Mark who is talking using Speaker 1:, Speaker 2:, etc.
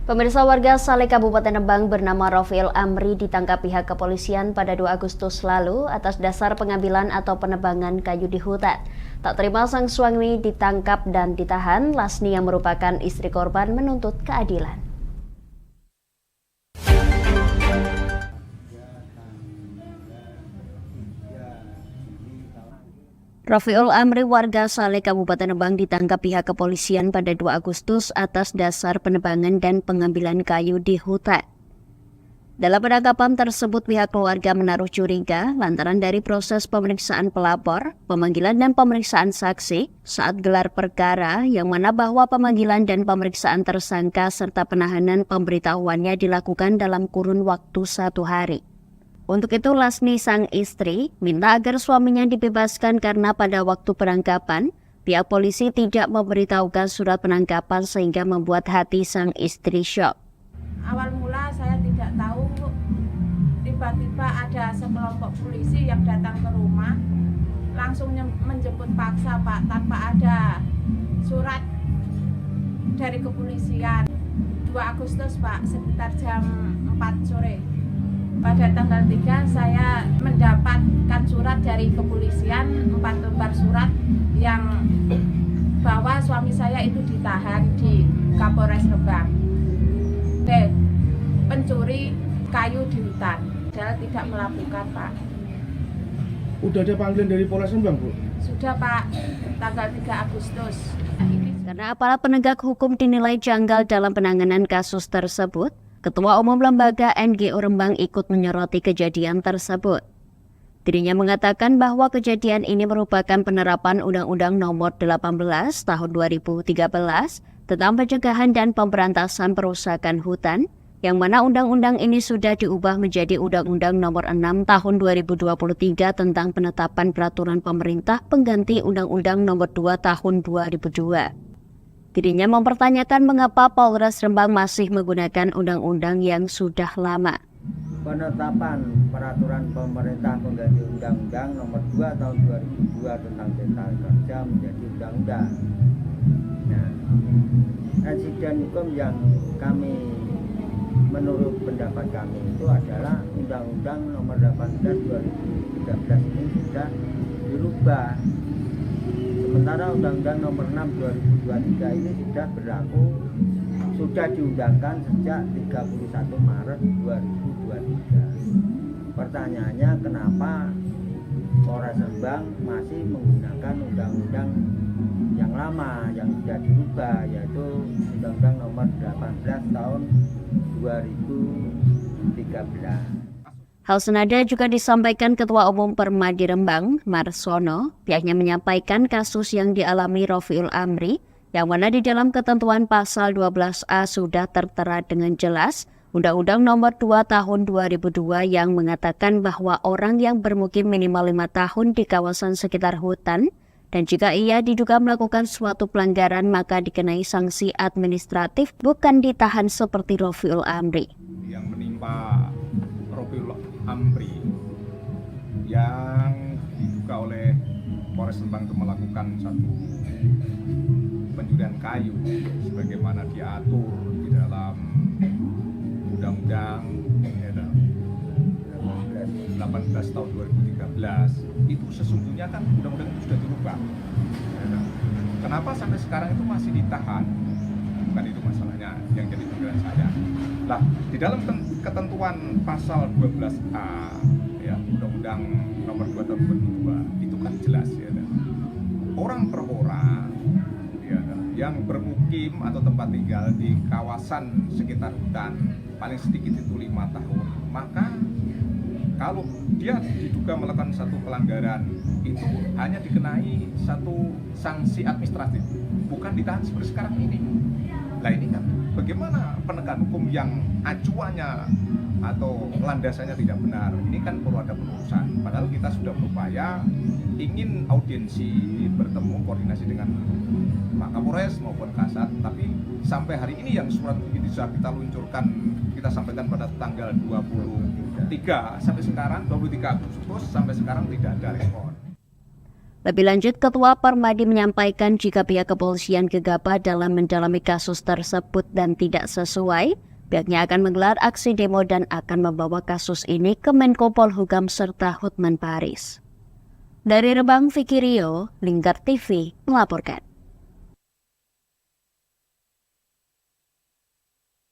Speaker 1: Pemirsa, warga Saleh Kabupaten Rembang bernama Rafiul Amri ditangkap pihak kepolisian pada 2 Agustus lalu atas dasar pengambilan atau penebangan kayu di hutan. Tak terima sang suami ditangkap dan ditahan, Lasni yang merupakan istri korban menuntut keadilan. Rafiul Amri, warga Saleh Kabupaten Rembang, ditangkap pihak kepolisian pada 2 Agustus atas dasar penebangan dan pengambilan kayu di hutan. Dalam penangkapan tersebut, pihak keluarga menaruh curiga lantaran dari proses pemeriksaan pelapor, pemanggilan dan pemeriksaan saksi saat gelar perkara, yang mana bahwa pemanggilan dan pemeriksaan tersangka serta penahanan pemberitahuannya dilakukan dalam kurun waktu 1 hari. Untuk itu, Lasni, sang istri, minta agar suaminya dibebaskan karena pada waktu penangkapan, pihak polisi tidak memberitahukan surat penangkapan sehingga membuat hati sang istri syok.
Speaker 2: Awal mula saya tidak tahu, tiba-tiba ada sekelompok polisi yang datang ke rumah, langsung menjemput paksa Pak, tanpa ada surat dari kepolisian. 2 Agustus Pak, sekitar jam 4 sore. Pada tanggal 3 saya mendapatkan surat dari kepolisian, 4 lembar surat yang bahwa suami saya itu ditahan di Kapolres Rembang. Pencuri kayu di hutan, padahal tidak melakukan Pak.
Speaker 3: Udah ada panggilan dari Polres Rembang, Bu?
Speaker 2: Sudah Pak, tanggal 3 Agustus.
Speaker 1: Karena aparat penegak hukum dinilai janggal dalam penanganan kasus tersebut, Ketua Umum Lembaga NGO Rembang ikut menyoroti kejadian tersebut. Dirinya mengatakan bahwa kejadian ini merupakan penerapan Undang-Undang Nomor 18 Tahun 2013 tentang pencegahan dan pemberantasan perusakan hutan, yang mana undang-undang ini sudah diubah menjadi Undang-Undang Nomor 6 Tahun 2023 tentang penetapan peraturan pemerintah pengganti Undang-Undang Nomor 2 Tahun 2002. Dirinya mempertanyakan mengapa Polres Rembang masih menggunakan undang-undang yang sudah lama.
Speaker 4: Penetapan peraturan pemerintah pengganti Undang-Undang Nomor 2 Tahun 2002 tentang Cipta Kerja menjadi undang-undang. Nah, insiden hukum yang kami, menurut pendapat kami, itu adalah Undang-Undang Nomor 18 2013 ini sudah dirubah. Sementara Undang-Undang Nomor 6 2023 ini sudah berlaku, sudah diundangkan sejak 31 Maret 2023. Pertanyaannya, kenapa Polres Rembang masih menggunakan undang-undang yang lama yang sudah dirubah, yaitu Undang-Undang Nomor 18 Tahun 2013.
Speaker 1: Hal senada juga disampaikan Ketua Umum Permadi Rembang, Marsono. Pihaknya menyampaikan kasus yang dialami Rafiul Amri, yang mana di dalam ketentuan pasal 12A sudah tertera dengan jelas Undang-Undang Nomor 2 Tahun 2002 yang mengatakan bahwa orang yang bermukim minimal 5 tahun di kawasan sekitar hutan, dan jika ia diduga melakukan suatu pelanggaran maka dikenai sanksi administratif, bukan ditahan seperti Rafiul Amri.
Speaker 5: Yang menimpa Rafiul Amri yang diduga oleh Polres Rembang itu melakukan satu pencurian kayu sebagaimana diatur di dalam Undang-Undang 18 tahun 2013 itu sesungguhnya kan undang-undang itu sudah dirubah. Kenapa sampai sekarang itu masih ditahan? Bukan itu masalahnya yang jadi pikiran saya. Lah, di dalam ketentuan pasal 12A ya, Undang-Undang Nomor 2 Tahun 2002 itu kan jelas ya. Orang per orang ya, yang bermukim atau tempat tinggal di kawasan sekitar hutan paling sedikit itu 5 tahun, maka kalau dia diduga melakukan satu pelanggaran itu hanya dikenai satu sanksi administratif, bukan ditahan seperti sekarang ini. Lah ini kan bagaimana penegakan hukum yang acuannya atau landasannya tidak benar, ini kan perlu ada penelusuran. Padahal kita sudah berupaya ingin audiensi, bertemu, koordinasi dengan Pak Kapolres maupun Kasat, tapi sampai hari ini yang surat ini bisa kita luncurkan, kita sampaikan pada tanggal 23 sampai sekarang, 23 Agustus sampai sekarang tidak ada respon.
Speaker 1: Lebih lanjut, Ketua Permadi menyampaikan jika pihak kepolisian gegabah dalam mendalami kasus tersebut dan tidak sesuai, pihaknya akan menggelar aksi demo dan akan membawa kasus ini ke Menko Polhukam serta Hotman Paris. Dari Rembang, Vicky Rio, Lingkar TV melaporkan.